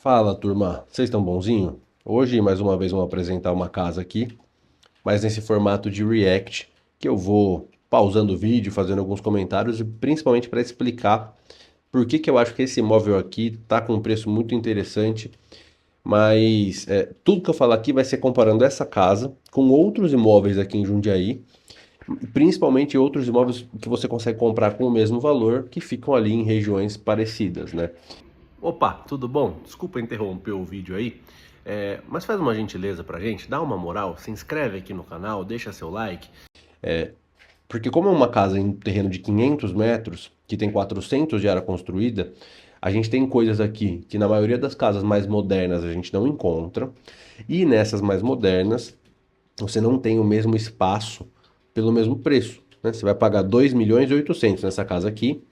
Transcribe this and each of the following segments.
Fala, turma. Vocês estão bonzinho? Hoje, mais uma vez, vamos apresentar uma casa aqui, mas nesse formato de React, que eu vou pausando o vídeo, fazendo alguns comentários e principalmente para explicar por que que eu acho que esse imóvel aqui tá com um preço muito interessante, mas tudo que eu falar aqui vai ser comparando essa casa com outros imóveis aqui em Jundiaí, principalmente outros imóveis que você consegue comprar com o mesmo valor, que ficam ali em regiões parecidas, né? Opa, tudo bom? Desculpa interromper o vídeo aí, mas faz uma gentileza pra gente, dá uma moral, se inscreve aqui no canal, deixa seu like, porque como é uma casa em terreno de 500 metros, que tem 400 de área construída, a gente tem coisas aqui que na maioria das casas mais modernas a gente não encontra, e nessas mais modernas você não tem o mesmo espaço pelo mesmo preço, né? Você vai pagar 2.800.000 nessa casa aqui,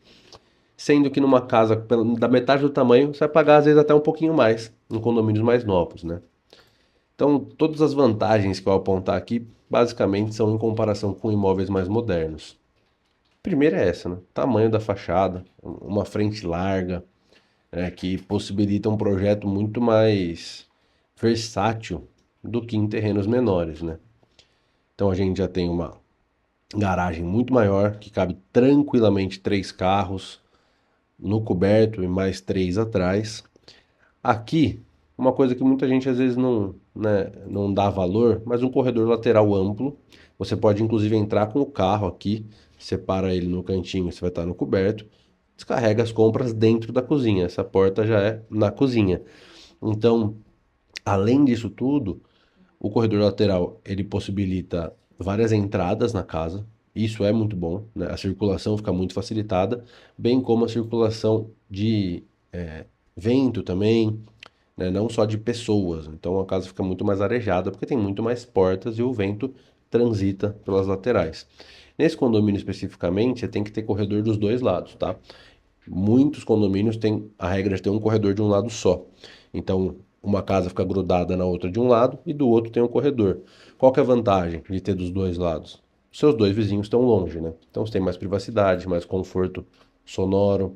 sendo que numa casa da metade do tamanho, você vai pagar às vezes até um pouquinho mais, em condomínios mais novos, né? Então, todas as vantagens que eu vou apontar aqui, basicamente, são em comparação com imóveis mais modernos. Primeira é essa, né? Tamanho da fachada, uma frente larga, né, que possibilita um projeto muito mais versátil do que em terrenos menores, né? Então a gente já tem uma garagem muito maior, que cabe tranquilamente três carros no coberto e mais três atrás. Aqui, uma coisa que muita gente às vezes não, né, não dá valor, mas um corredor lateral amplo. Você pode inclusive entrar com o carro aqui, separa ele no cantinho, você vai estar no coberto, descarrega as compras dentro da cozinha. Essa porta já é na cozinha. Então, além disso tudo, o corredor lateral ele possibilita várias entradas na casa. Isso é muito bom, né? A circulação fica muito facilitada, bem como a circulação de vento também, né? Não só de pessoas. Então a casa fica muito mais arejada porque tem muito mais portas e o vento transita pelas laterais. Nesse condomínio especificamente, você tem que ter corredor dos dois lados, tá? Muitos condomínios têm a regra de ter um corredor de um lado só. Então, uma casa fica grudada na outra de um lado e do outro tem um corredor. Qual que é a vantagem de ter dos dois lados? Seus dois vizinhos estão longe, né? Então você tem mais privacidade, mais conforto sonoro.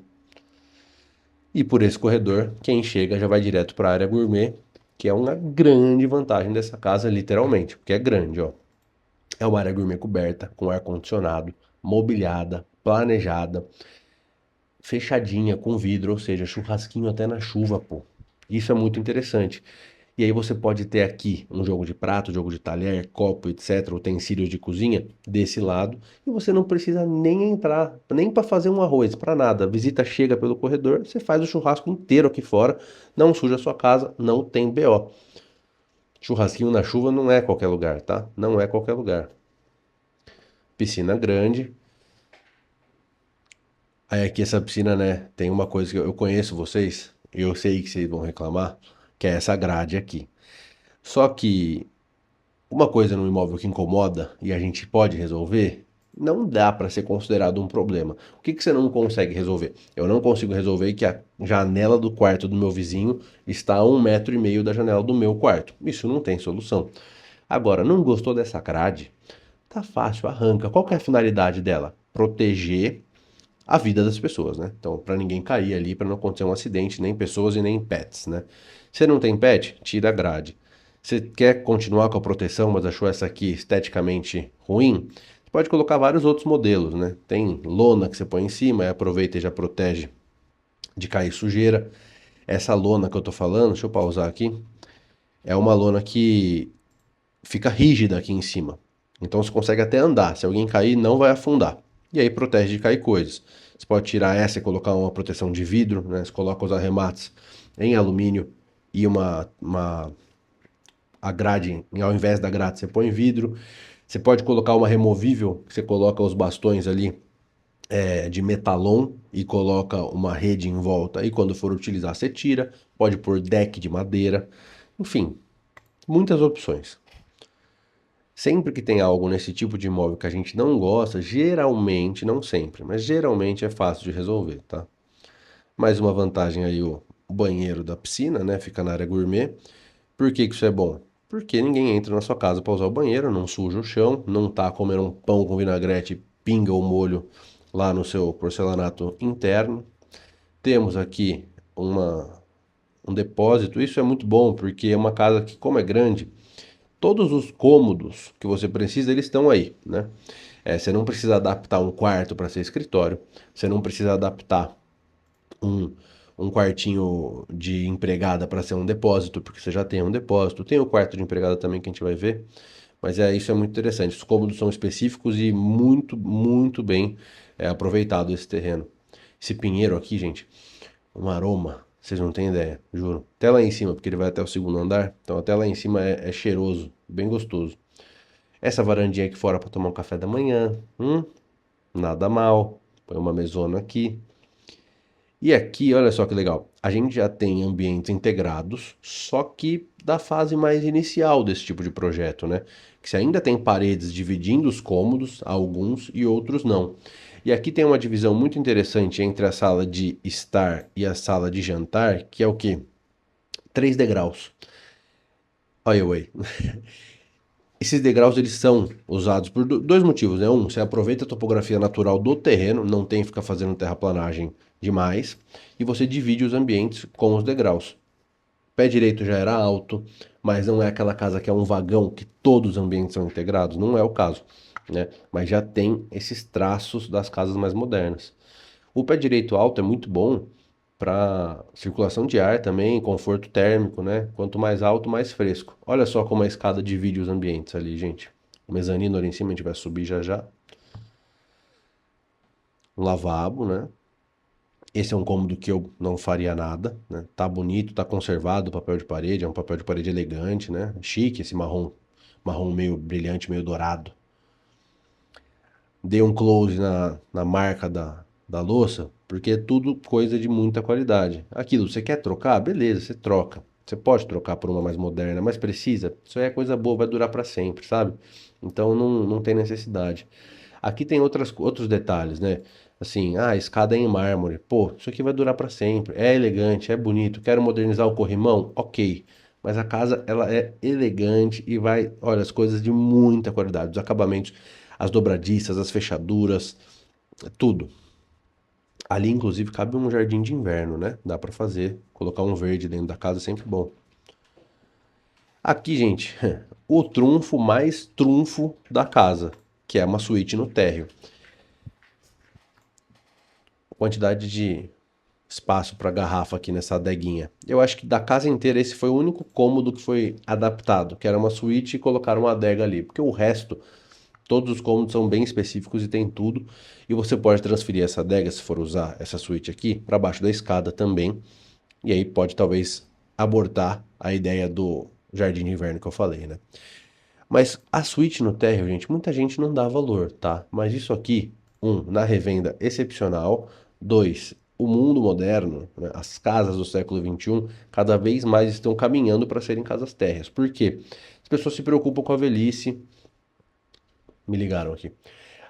E por esse corredor, quem chega já vai direto para a área gourmet, que é uma grande vantagem dessa casa, literalmente, porque é grande, ó. É uma área gourmet coberta, com ar-condicionado, mobiliada, planejada, fechadinha, com vidro, ou seja, churrasquinho até na chuva, pô. Isso é muito interessante. E aí você pode ter aqui um jogo de prato, jogo de talher, copo, etc., utensílios de cozinha desse lado, e você não precisa nem entrar, nem para fazer um arroz, para nada. A visita chega pelo corredor, você faz o churrasco inteiro aqui fora, não suja a sua casa, não tem BO. Churrasquinho na chuva não é qualquer lugar, tá? Não é qualquer lugar. Piscina grande. Aí aqui essa piscina, né, tem uma coisa que eu conheço vocês, e eu sei que vocês vão reclamar, que é essa grade aqui. Só que uma coisa no imóvel que incomoda e a gente pode resolver, não dá para ser considerado um problema. O que que você não consegue resolver? Eu não consigo resolver que a janela do quarto do meu vizinho está a 1,5 metro da janela do meu quarto. Isso não tem solução. Agora, não gostou dessa grade? Tá fácil, arranca. Qual que é a finalidade dela? Proteger a vida das pessoas, né? Então, para ninguém cair ali, para não acontecer um acidente, nem pessoas e nem pets, né? Você não tem pet? Tira a grade. Você quer continuar com a proteção, mas achou essa aqui esteticamente ruim? Você pode colocar vários outros modelos, né? Tem lona que você põe em cima e aproveita e já protege de cair sujeira. Essa lona que eu tô falando, deixa eu pausar aqui, é uma lona que fica rígida aqui em cima. Então você consegue até andar. Se alguém cair, não vai afundar. E aí protege de cair coisas. Você pode tirar essa e colocar uma proteção de vidro, né? Você coloca os arremates em alumínio e a grade, ao invés da grade, você põe vidro. Você pode colocar uma removível, que você coloca os bastões ali de metalon e coloca uma rede em volta. E quando for utilizar, você tira. Pode pôr deck de madeira. Enfim, muitas opções. Sempre que tem algo nesse tipo de imóvel que a gente não gosta, geralmente, não sempre, mas geralmente é fácil de resolver, tá? Mais uma vantagem aí, o banheiro da piscina, né? Fica na área gourmet. Por que que isso é bom? Porque ninguém entra na sua casa para usar o banheiro, não suja o chão, não tá comendo um pão com vinagrete, e pinga o molho lá no seu porcelanato interno. Temos aqui uma, um depósito, isso é muito bom, porque é uma casa que, como é grande, todos os cômodos que você precisa, eles estão aí, né? Você não precisa adaptar um quarto para ser escritório, você não precisa adaptar um, um quartinho de empregada para ser um depósito, porque você já tem um depósito. Tem o quarto de empregada também que a gente vai ver, mas isso é muito interessante. Os cômodos são específicos e muito, muito bem aproveitado esse terreno. Esse pinheiro aqui, gente, um aroma, vocês não têm ideia, juro. Até lá em cima, porque ele vai até o segundo andar, então até lá em cima é cheiroso, bem gostoso. Essa varandinha aqui fora para tomar um café da manhã, nada mal. Põe uma mesona aqui. E aqui, olha só que legal, a gente já tem ambientes integrados, só que da fase mais inicial desse tipo de projeto, né? Que você ainda tem paredes dividindo os cômodos, alguns e outros não. E aqui tem uma divisão muito interessante entre a sala de estar e a sala de jantar, que é o quê? 3 degraus. Olha eu aí. Esses degraus eles são usados por dois motivos, né? Um, você aproveita a topografia natural do terreno, não tem que ficar fazendo terraplanagem demais, e você divide os ambientes com os degraus. Pé direito já era alto, mas não é aquela casa que é um vagão que todos os ambientes são integrados, não é o caso, né? Mas já tem esses traços das casas mais modernas. O pé direito alto é muito bom para circulação de ar também, conforto térmico, né? Quanto mais alto, mais fresco. Olha só como a escada divide os ambientes ali, gente. O mezanino ali em cima, a gente vai subir já já. Um lavabo, né? Esse é um cômodo que eu não faria nada, né? Tá bonito, tá conservado o papel de parede, é um papel de parede elegante, né? Chique esse marrom, marrom meio brilhante, meio dourado. Dei um close na marca da louça, porque é tudo coisa de muita qualidade. Aquilo, você quer trocar? Beleza, você troca. Você pode trocar por uma mais moderna, mas precisa. Isso aí é coisa boa, vai durar para sempre, sabe? Então não tem necessidade. Aqui tem outros detalhes, né? Assim, escada é em mármore. Pô, isso aqui vai durar para sempre. É elegante, é bonito. Quero modernizar o corrimão? Ok. Mas a casa, ela é elegante e vai, olha, as coisas de muita qualidade. Os acabamentos, as dobradiças, as fechaduras, tudo. Ali, inclusive, cabe um jardim de inverno, né? Dá para fazer. Colocar um verde dentro da casa é sempre bom. Aqui, gente, o trunfo mais trunfo da casa, que é uma suíte no térreo. Quantidade de espaço para garrafa aqui nessa adeguinha. Eu acho que da casa inteira esse foi o único cômodo que foi adaptado, que era uma suíte e colocaram uma adega ali, porque o resto, todos os cômodos são bem específicos e tem tudo, e você pode transferir essa adega, se for usar essa suíte aqui, para baixo da escada também, e aí pode talvez abortar a ideia do jardim de inverno que eu falei, né? Mas a suíte no térreo, gente, muita gente não dá valor, tá? Mas isso aqui, na revenda excepcional. Dois, o mundo moderno, né, as casas do século XXI, cada vez mais estão caminhando para serem casas térreas. Por quê? As pessoas se preocupam com a velhice. Me ligaram aqui.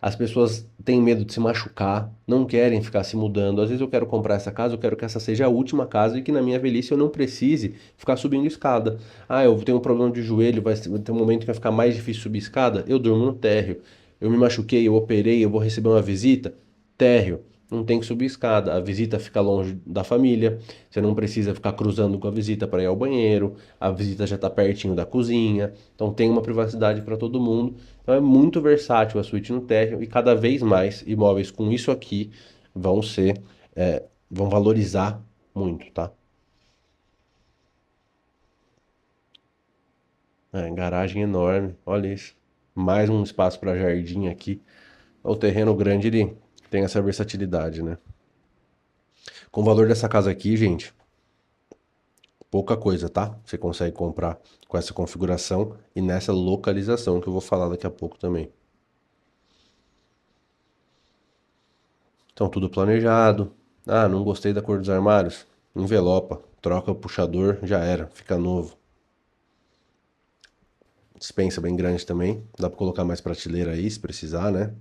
As pessoas têm medo de se machucar, não querem ficar se mudando. Às vezes eu quero comprar essa casa, eu quero que essa seja a última casa e que na minha velhice eu não precise ficar subindo escada. Eu tenho um problema de joelho, vai ter um momento que vai ficar mais difícil subir escada, eu durmo no térreo. Eu me machuquei, eu operei, eu vou receber uma visita, térreo. Não tem que subir escada, a visita fica longe da família, você não precisa ficar cruzando com a visita para ir ao banheiro, a visita já está pertinho da cozinha, então tem uma privacidade para todo mundo. Então é muito versátil a suíte no térreo e cada vez mais imóveis com isso aqui vão ser, vão valorizar muito, tá? Garagem enorme, olha isso. Mais um espaço para jardim aqui. O terreno grande ele tem essa versatilidade, né? Com o valor dessa casa aqui, gente, pouca coisa, tá? Você consegue comprar com essa configuração e nessa localização que eu vou falar daqui a pouco também. Então, tudo planejado. Não gostei da cor dos armários? Envelopa, troca o puxador, já era, fica novo. Despensa bem grande também, dá pra colocar mais prateleira aí se precisar, né?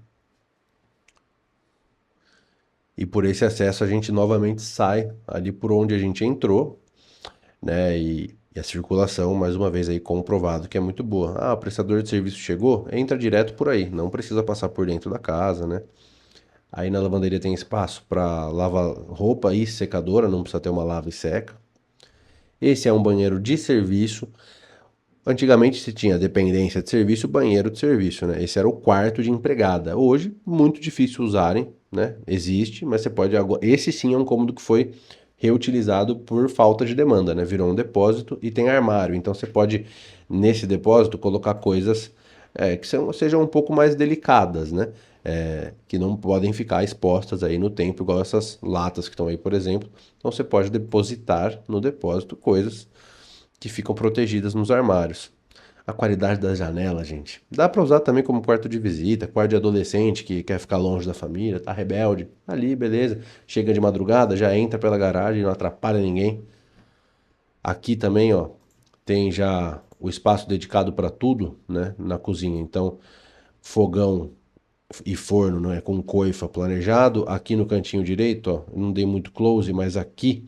E por esse acesso a gente novamente sai ali por onde a gente entrou, né? E a circulação, mais uma vez aí comprovado que é muito boa. O prestador de serviço chegou, entra direto por aí, não precisa passar por dentro da casa, né? Aí na lavanderia tem espaço para lavar roupa e secadora, não precisa ter uma lava e seca. Esse é um banheiro de serviço. Antigamente se tinha dependência de serviço, banheiro de serviço, né? Esse era o quarto de empregada. Hoje, muito difícil usarem, né? Existe, mas você pode agora. Esse sim é um cômodo que foi reutilizado por falta de demanda, né? Virou um depósito e tem armário. Então você pode, nesse depósito, colocar coisas que sejam um pouco mais delicadas, né? Que não podem ficar expostas aí no tempo, igual essas latas que estão aí, por exemplo. Então você pode depositar no depósito coisas que ficam protegidas nos armários. A qualidade das janelas, gente. Dá para usar também como quarto de visita, quarto de adolescente que quer ficar longe da família, tá rebelde. Ali, beleza. Chega de madrugada, já entra pela garagem, não atrapalha ninguém. Aqui também, ó, tem já o espaço dedicado para tudo, né, na cozinha. Então, fogão e forno, não é, com coifa planejado. Aqui no cantinho direito, ó, não dei muito close, mas aqui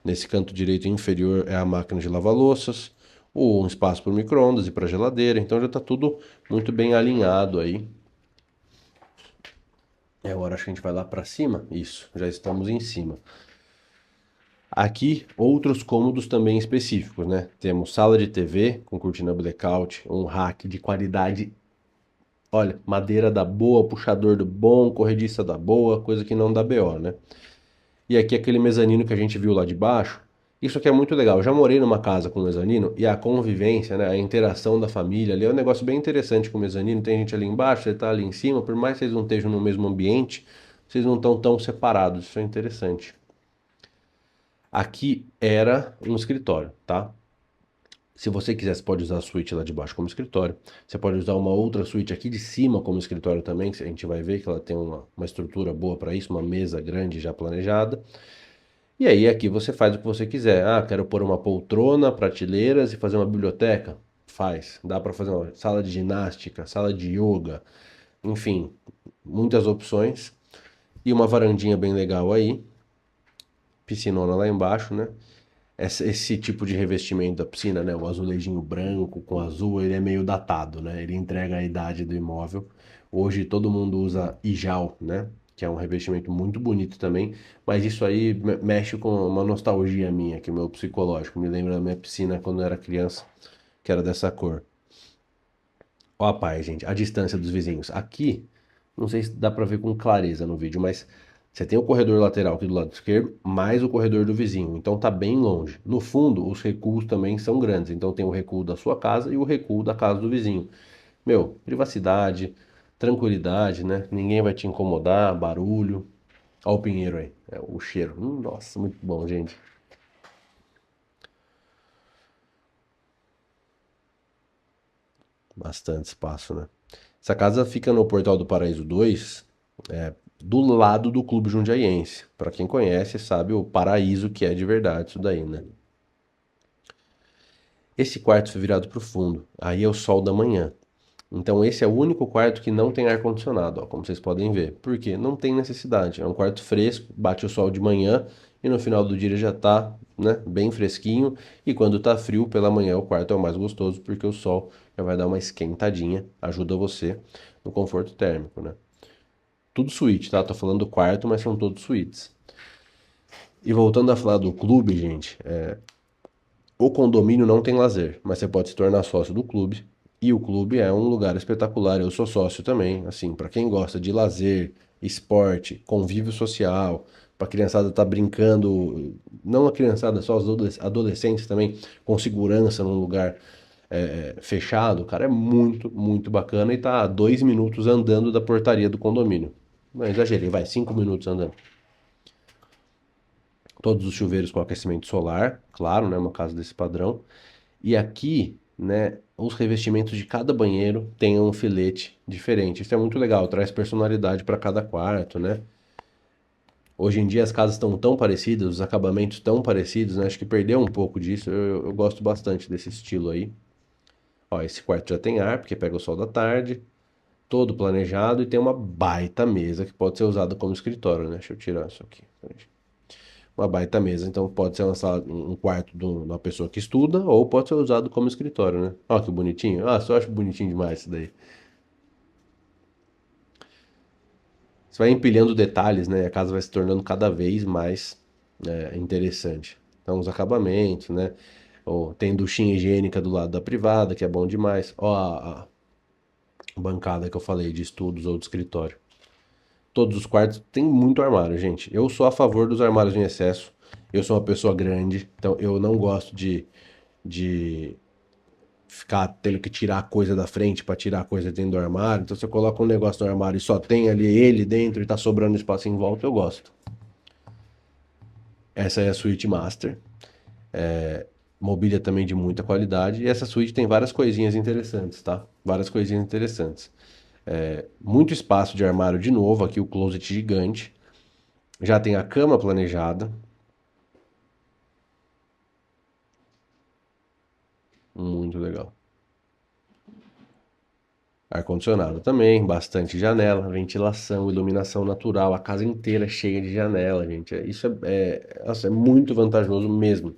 nesse canto direito inferior é a máquina de lavar louças, ou um espaço para o micro-ondas e para a geladeira. Então já está tudo muito bem alinhado aí. Agora acho que a gente vai lá para cima. Isso, já estamos em cima. Aqui, outros cômodos também específicos, né? Temos sala de TV com cortina blackout, um rack de qualidade. Olha, madeira da boa, puxador do bom, corrediça da boa, coisa que não dá BO, né? E aqui aquele mezanino que a gente viu lá de baixo. Isso aqui é muito legal. Eu já morei numa casa com mezanino e a convivência, né, a interação da família ali é um negócio bem interessante com o mezanino. Tem gente ali embaixo, você tá ali em cima, por mais que vocês não estejam no mesmo ambiente, vocês não estão tão separados. Isso é interessante. Aqui era um escritório, tá? Se você quiser, você pode usar a suíte lá de baixo como escritório. Você pode usar uma outra suíte aqui de cima como escritório também, que a gente vai ver que ela tem uma estrutura boa para isso, uma mesa grande já planejada. E aí aqui você faz o que você quiser. Ah, quero pôr uma poltrona, prateleiras e fazer uma biblioteca? Faz. Dá para fazer uma sala de ginástica, sala de yoga, enfim, muitas opções. E uma varandinha bem legal aí, piscinona lá embaixo, né? Esse tipo de revestimento da piscina, né? O azulejinho branco com azul, ele é meio datado, né? Ele entrega a idade do imóvel. Hoje todo mundo usa Ijal, né? Que é um revestimento muito bonito também, mas isso aí mexe com uma nostalgia minha, que é meu psicológico. Me lembra da minha piscina quando eu era criança, que era dessa cor. Ó, a paz, gente, a distância dos vizinhos. Aqui, não sei se dá pra ver com clareza no vídeo, mas você tem o corredor lateral aqui do lado esquerdo, mais o corredor do vizinho. Então tá bem longe. No fundo, os recuos também são grandes. Então tem o recuo da sua casa e o recuo da casa do vizinho. Meu, privacidade, tranquilidade, né? Ninguém vai te incomodar, barulho. Ó o pinheiro aí, é o cheiro. Nossa, muito bom, gente. Bastante espaço, né? Essa casa fica no Portal do Paraíso 2, do lado do Clube Jundiaiense. Para quem conhece, sabe o paraíso que é de verdade isso daí, né? Esse quarto foi virado para o fundo. Aí é o sol da manhã. Então esse é o único quarto que não tem ar-condicionado, ó, como vocês podem ver. Por quê? Não tem necessidade. É um quarto fresco, bate o sol de manhã e no final do dia já tá, né, bem fresquinho. E quando tá frio pela manhã o quarto é o mais gostoso porque o sol já vai dar uma esquentadinha, ajuda você no conforto térmico, né? Tudo suíte, tá? Tô falando do quarto, mas são todos suítes. E voltando a falar do clube, gente, o condomínio não tem lazer, mas você pode se tornar sócio do clube. E o clube é um lugar espetacular. Eu sou sócio também. Assim, para quem gosta de lazer, esporte, convívio social, para a criançada estar brincando, não a criançada, só os adolescentes também, com segurança num lugar fechado, cara, é muito, muito bacana e tá a 2 minutos andando da portaria do condomínio. Não exagerei, vai, 5 minutos andando. Todos os chuveiros com aquecimento solar, claro, né? Uma casa desse padrão. E aqui, né, os revestimentos de cada banheiro tem um filete diferente. Isso é muito legal, traz personalidade para cada quarto, né? Hoje em dia as casas estão tão parecidas, os acabamentos tão parecidos, né? Acho que perdeu um pouco disso. Eu gosto bastante desse estilo aí. Ó, esse quarto já tem ar, porque pega o sol da tarde, todo planejado e tem uma baita mesa que pode ser usada como escritório, né? Deixa eu tirar isso aqui. Uma baita mesa. Então pode ser um quarto de uma pessoa que estuda ou pode ser usado como escritório, né? Olha que bonitinho. Ah, só acho bonitinho demais isso daí. Você vai empilhando detalhes, né? A casa vai se tornando cada vez mais interessante. uns acabamentos, né? Ou tem duchinha higiênica do lado da privada, que é bom demais. Ó a bancada que eu falei de estudos ou de escritório. Todos os quartos têm muito armário, gente. Eu sou a favor dos armários em excesso. Eu sou uma pessoa grande, então eu não gosto de ficar tendo que tirar a coisa da frente para tirar a coisa dentro do armário. Então, se eu coloco um negócio no armário e só tem ali ele dentro e tá sobrando espaço em volta, eu gosto. Essa é a suíte master. Mobília também de muita qualidade. E essa suíte tem várias coisinhas interessantes, tá? Várias coisinhas interessantes. Muito espaço de armário de novo, aqui o closet gigante. Já tem a cama planejada. Muito legal. Ar-condicionado também, bastante janela, ventilação, iluminação natural, a casa inteira cheia de janela, gente. Isso nossa, é muito vantajoso mesmo.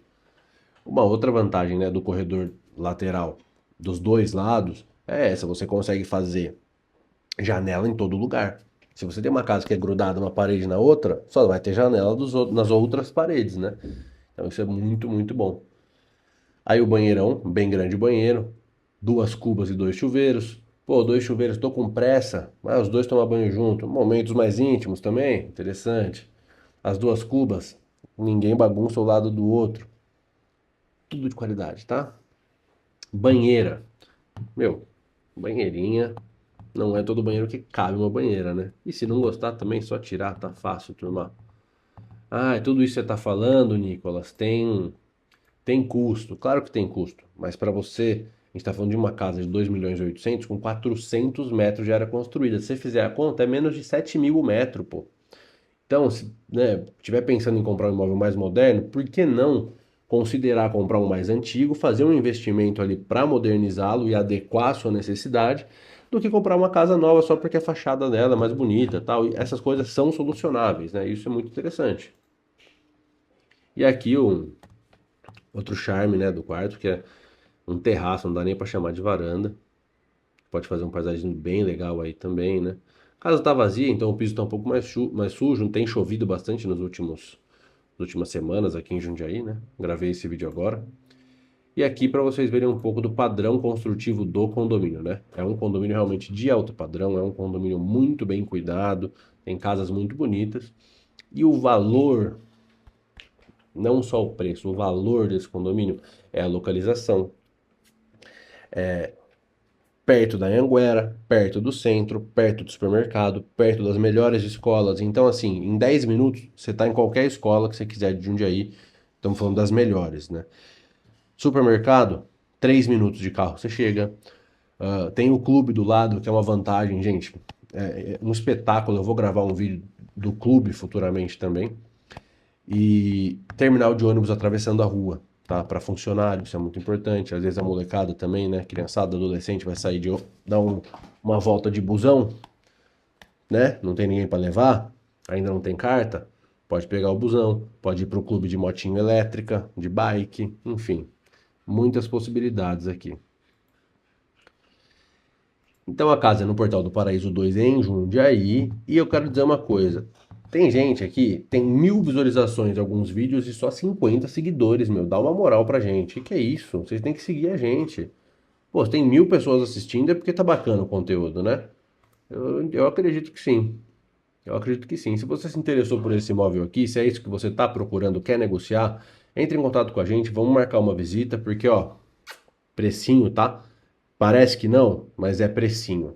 Uma outra vantagem, né, do corredor lateral dos dois lados é essa, você consegue fazer janela em todo lugar. Se você tem uma casa que é grudada uma parede na outra, só vai ter janela nas outras paredes, né? Então isso é muito, muito bom. Aí o banheirão, bem grande o banheiro, duas cubas e dois chuveiros. Pô, dois chuveiros, tô com pressa, mas os dois tomam banho junto. Momentos mais íntimos também, interessante. As duas cubas, ninguém bagunça o lado do outro. Tudo de qualidade, tá? Banheira. Meu, banheirinha. Não é todo banheiro que cabe uma banheira, né? E se não gostar também, só tirar, tá fácil, turma. Ah, tudo isso que você tá falando, Nicolas, tem custo. Claro que tem custo, mas para você, a gente tá falando de uma casa de 2 milhões e 800 com 400 metros de área construída. Se você fizer a conta, é menos de 7 mil o metro, pô. Então, se, né, tiver pensando em comprar um imóvel mais moderno, por que não considerar comprar um mais antigo, fazer um investimento ali para modernizá-lo e adequar à sua necessidade, do que comprar uma casa nova só porque a fachada dela é mais bonita, tal. E essas coisas são solucionáveis, né? Isso é muito interessante. E aqui o outro charme, né, do quarto, que é um terraço, não dá nem para chamar de varanda. Pode fazer um paisagismo bem legal aí também, né? A casa tá vazia, então o piso tá um pouco mais sujo, não tem chovido bastante nas últimas semanas aqui em Jundiaí, né? Gravei esse vídeo agora. E aqui para vocês verem um pouco do padrão construtivo do condomínio, né? É um condomínio realmente de alto padrão, é um condomínio muito bem cuidado, tem casas muito bonitas. E o valor, não só o preço, o valor desse condomínio é a localização. Perto da Anhanguera, perto do centro, perto do supermercado, perto das melhores escolas. Então, assim, em 10 minutos você está em qualquer escola que você quiser de Jundiaí. Estamos falando das melhores, né? Supermercado, 3 minutos de carro você chega. Tem o clube do lado, que é uma vantagem, gente. É um espetáculo. Eu vou gravar um vídeo do clube futuramente também. E terminal de ônibus atravessando a rua, tá? Para funcionário, isso é muito importante. Às vezes a molecada também, né? Criançada, adolescente vai sair dar uma volta de busão, né? Não tem ninguém para levar, ainda não tem carta. Pode pegar o busão, pode ir para o clube de motinho elétrica, de bike, enfim, muitas possibilidades aqui. Então a casa é no Portal do Paraíso 2 em Jundiaí. E eu quero dizer uma coisa. Tem gente aqui, tem 1000 visualizações de alguns vídeos e só 50 seguidores, meu. Dá uma moral pra gente. Que é isso? Vocês têm que seguir a gente. Pô, se tem 1000 pessoas assistindo é porque tá bacana o conteúdo, né? Eu acredito que sim. Eu acredito que sim. Se você se interessou por esse imóvel aqui, se é isso que você tá procurando, quer negociar, entre em contato com a gente, vamos marcar uma visita, porque, ó, precinho, tá? Parece que não, mas é precinho.